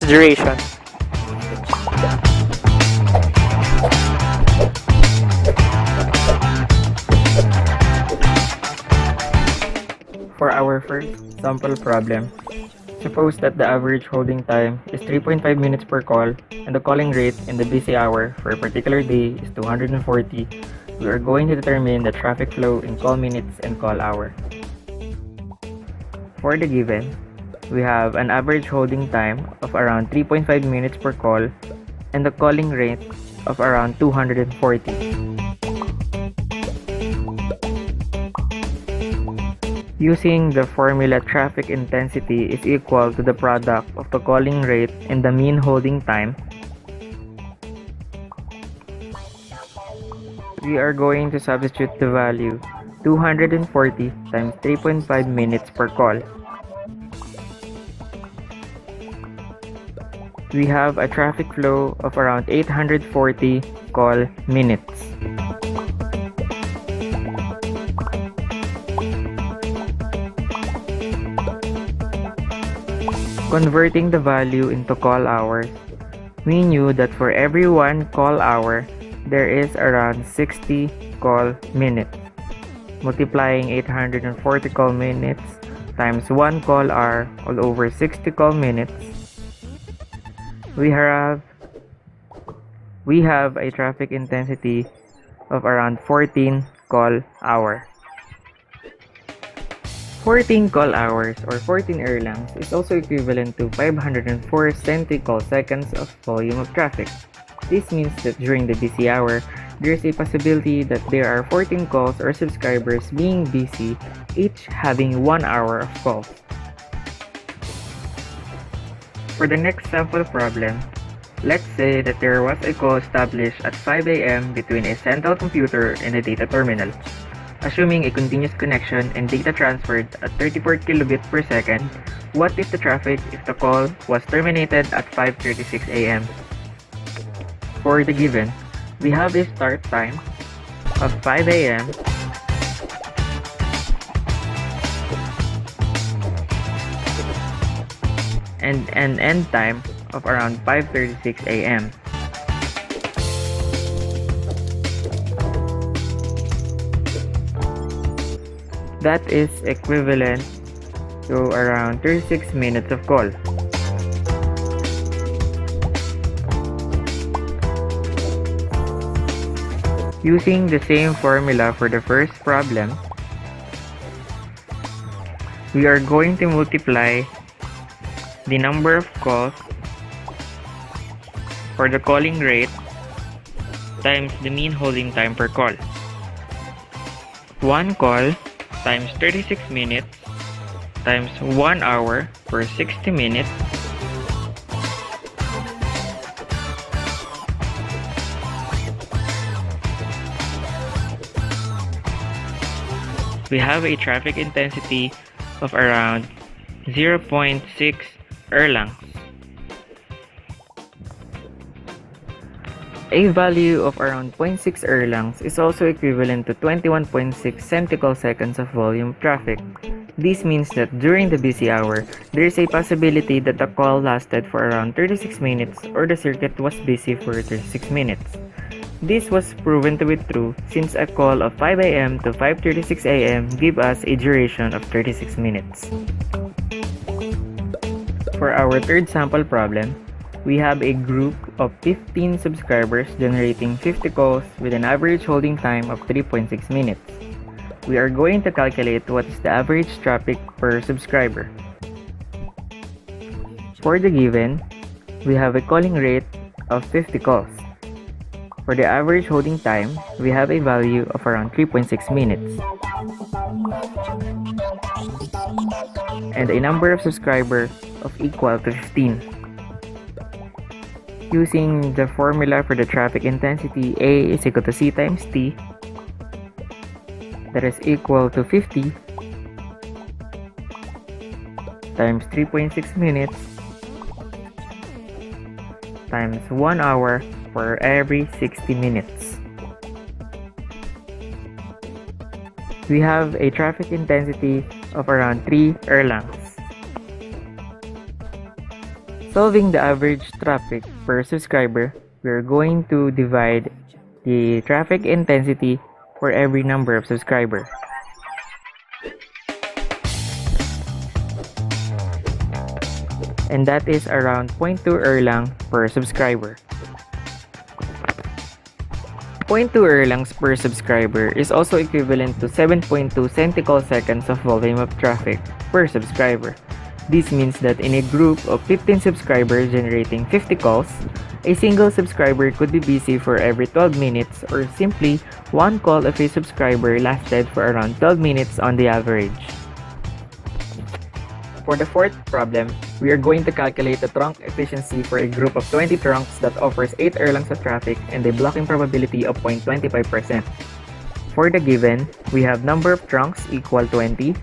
Duration. For our first sample problem, suppose that the average holding time is 3.5 minutes per call and the calling rate in the busy hour for a particular day is 240. We are going to determine the traffic flow in call minutes and call hour. For the given, we have an average holding time of around 3.5 minutes per call and the calling rate of around 240. Using the formula, traffic intensity is equal to the product of the calling rate and the mean holding time. We are going to substitute the value 240 times 3.5 minutes per call. We have a traffic flow of around 840 call minutes. Converting the value into call hours, we knew that for every 1 call hour, there is around 60 call minutes. Multiplying 840 call minutes times 1 call hour all over 60 call minutes, we have a traffic intensity of around 14 call hour. 14 call hours or 14 erlangs is also equivalent to 504 centi-call-seconds of volume of traffic. This means that during the busy hour, there is a possibility that there are 14 calls or subscribers being busy, each having 1 hour of calls. For the next sample problem, let's say that there was a call established at 5 a.m. between a central computer and a data terminal. Assuming a continuous connection and data transferred at 34 kilobit per second, what is the traffic if the call was terminated at 5:36 a.m.? For the given, we have a start time of 5 a.m. and an end time of around 5:36 a.m. That is equivalent to around 36 minutes of call. Using the same formula for the first problem, we are going to multiply the number of calls for the calling rate times the mean holding time per call. 1 call times 36 minutes times 1 hour per 60 minutes we have a traffic intensity of around 0.6 erlangs. A value of around 0.6 erlangs is also equivalent to 21.6 centi-call-seconds of volume traffic. This means that during the busy hour, there is a possibility that the call lasted for around 36 minutes or the circuit was busy for 36 minutes. This was proven to be true since a call of 5 a.m. to 5:36 a.m. gave us a duration of 36 minutes. For our third sample problem, we have a group of 15 subscribers generating 50 calls with an average holding time of 3.6 minutes. We are going to calculate what is the average traffic per subscriber. For the given, we have a calling rate of 50 calls. For the average holding time, we have a value of around 3.6 minutes. And a number of subscribers of equal to 15. Using the formula for the traffic intensity, A is equal to C times T, that is equal to 50 times 3.6 minutes times 1 hour for every 60 minutes. We have a traffic intensity of around 3 erlangs. Solving the average traffic per subscriber, we're going to divide the traffic intensity for every number of subscribers. And that is around 0.2 erlang per subscriber. 0.2 erlangs per subscriber is also equivalent to 7.2 centiseconds of volume of traffic per subscriber. This means that in a group of 15 subscribers generating 50 calls, a single subscriber could be busy for every 12 minutes, or simply one call of a subscriber lasted for around 12 minutes on the average. For the fourth problem, we are going to calculate the trunk efficiency for a group of 20 trunks that offers 8 erlangs of traffic and a blocking probability of 0.25%. For the given, we have number of trunks equal 20,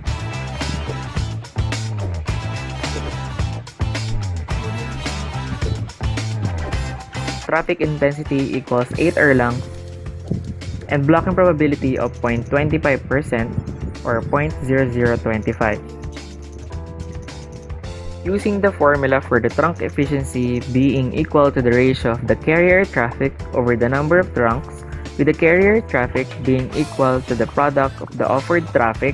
traffic intensity equals 8 erlang, and blocking probability of 0.25% or 0.0025. Using the formula for the trunk efficiency being equal to the ratio of the carrier traffic over the number of trunks, with the carrier traffic being equal to the product of the offered traffic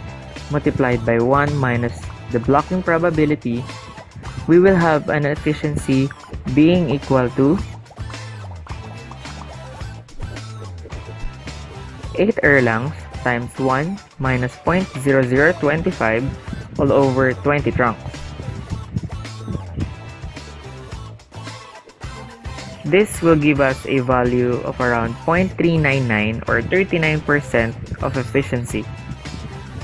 multiplied by 1 minus the blocking probability, we will have an efficiency being equal to 8 erlangs times 1 minus 0.0025 all over 20 trunks. This will give us a value of around 0.399 or 39% of efficiency.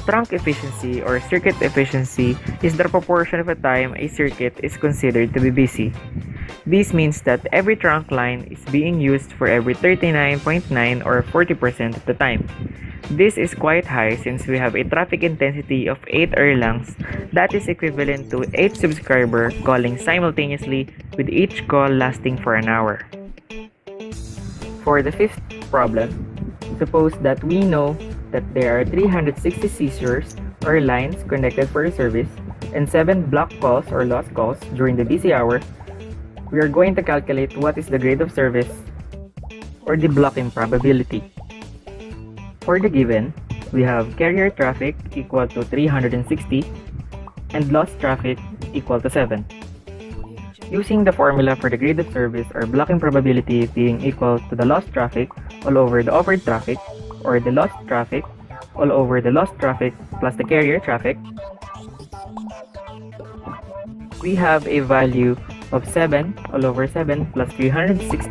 Trunk efficiency or circuit efficiency is the proportion of the time a circuit is considered to be busy. This means that every trunk line is being used for every 39.9 or 40% of the time. This is quite high since we have a traffic intensity of 8 erlangs that is equivalent to 8 subscribers calling simultaneously, with each call lasting for an hour. For the fifth problem, suppose that we know that there are 360 seizures or lines connected for a service and 7 blocked calls or lost calls during the busy hour. We are going to calculate what is the grade of service or the blocking probability. For the given, we have carrier traffic equal to 360 and lost traffic equal to 7. Using the formula for the grade of service or blocking probability being equal to the lost traffic all over the offered traffic, or the lost traffic all over the lost traffic plus the carrier traffic, we have a value of 7 all over 7 plus 360.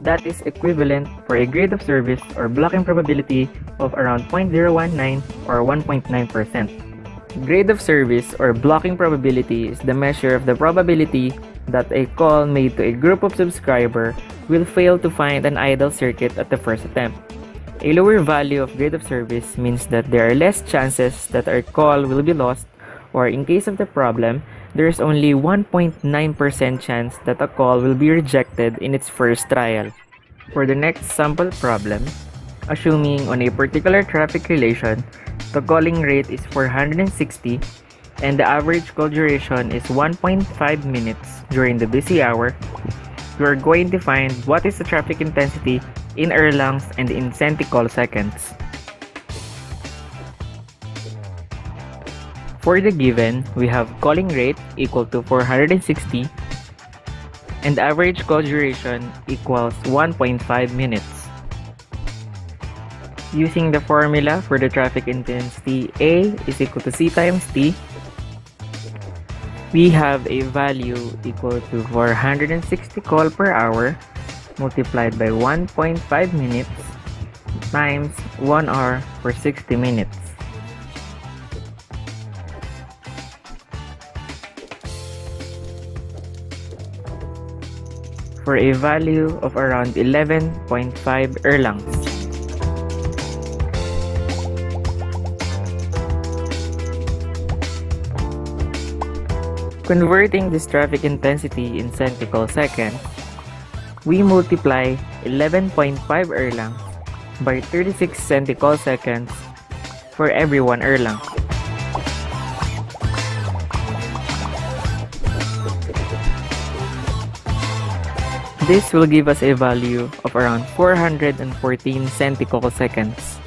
That is equivalent for a grade of service or blocking probability of around 0.019 or 1.9%. Grade of service or blocking probability is the measure of the probability that a call made to a group of subscribers will fail to find an idle circuit at the first attempt. A lower value of grade of service means that there are less chances that our call will be lost, or in case of the problem, there is only 1.9% chance that a call will be rejected in its first trial. For the next sample problem, assuming on a particular traffic relation, the calling rate is 460 and the average call duration is 1.5 minutes during the busy hour, we are going to find what is the traffic intensity in erlangs and in centicall seconds. For the given, we have calling rate equal to 460 and average call duration equals 1.5 minutes. Using the formula for the traffic intensity, A is equal to C times T, we have a value equal to 460 call per hour multiplied by 1.5 minutes times 1 hour for 60 minutes. For a value of around 11.5 erlangs. Converting this traffic intensity in centicall seconds, we multiply 11.5 erlangs by 36 centicall seconds for every 1 Erlang. This will give us a value of around 414 centicoseconds.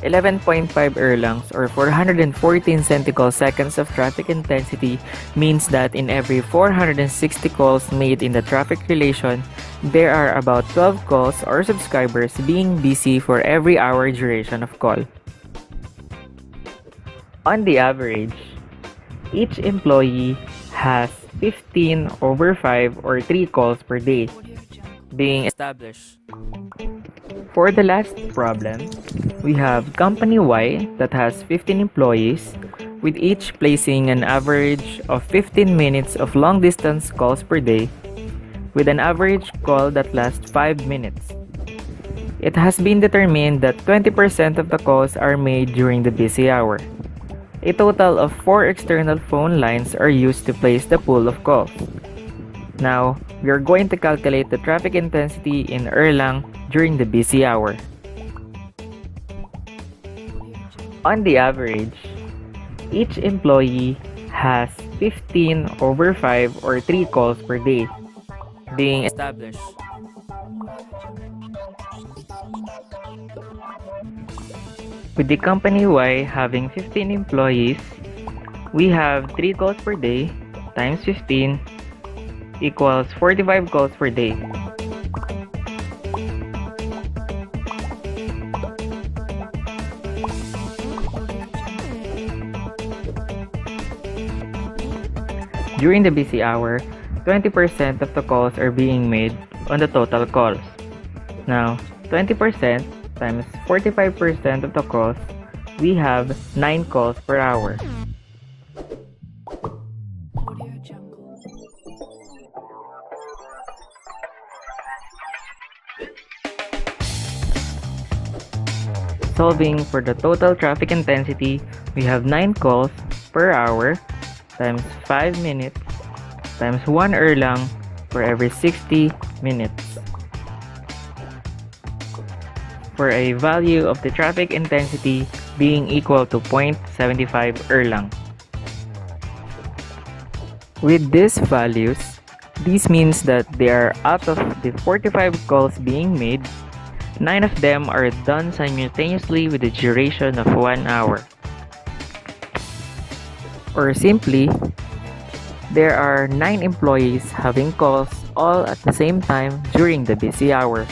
11.5 Erlangs or 414 centicoseconds of traffic intensity means that in every 460 calls made in the traffic relation, there are about 12 calls or subscribers being busy for every hour duration of call. On the average, each employee has 15/5 or 3 calls per day being established. For the last problem, we have company Y that has 15 employees, with each placing an average of 15 minutes of long-distance calls per day, with an average call that lasts 5 minutes. It has been determined that 20% of the calls are made during the busy hour. A total of 4 external phone lines are used to place the pool of calls. Now, we are going to calculate the traffic intensity in Erlang during the busy hour. On the average, each employee has 15/5 or 3 calls per day being established. With the company Y having 15 employees, we have 3 calls per day times 15 equals 45 calls per day. During the busy hour, 20% of the calls are being made on the total calls. Now, 20% times 45% of the calls, we have 9 calls per hour. Solving for the total traffic intensity, we have 9 calls per hour times 5 minutes times 1 Erlang for every 60 minutes, for a value of the traffic intensity being equal to 0.75 Erlang. With these values, this means that there are out of the 45 calls being made, 9 of them are done simultaneously with a duration of 1 hour. Or simply, there are 9 employees having calls all at the same time during the busy hour.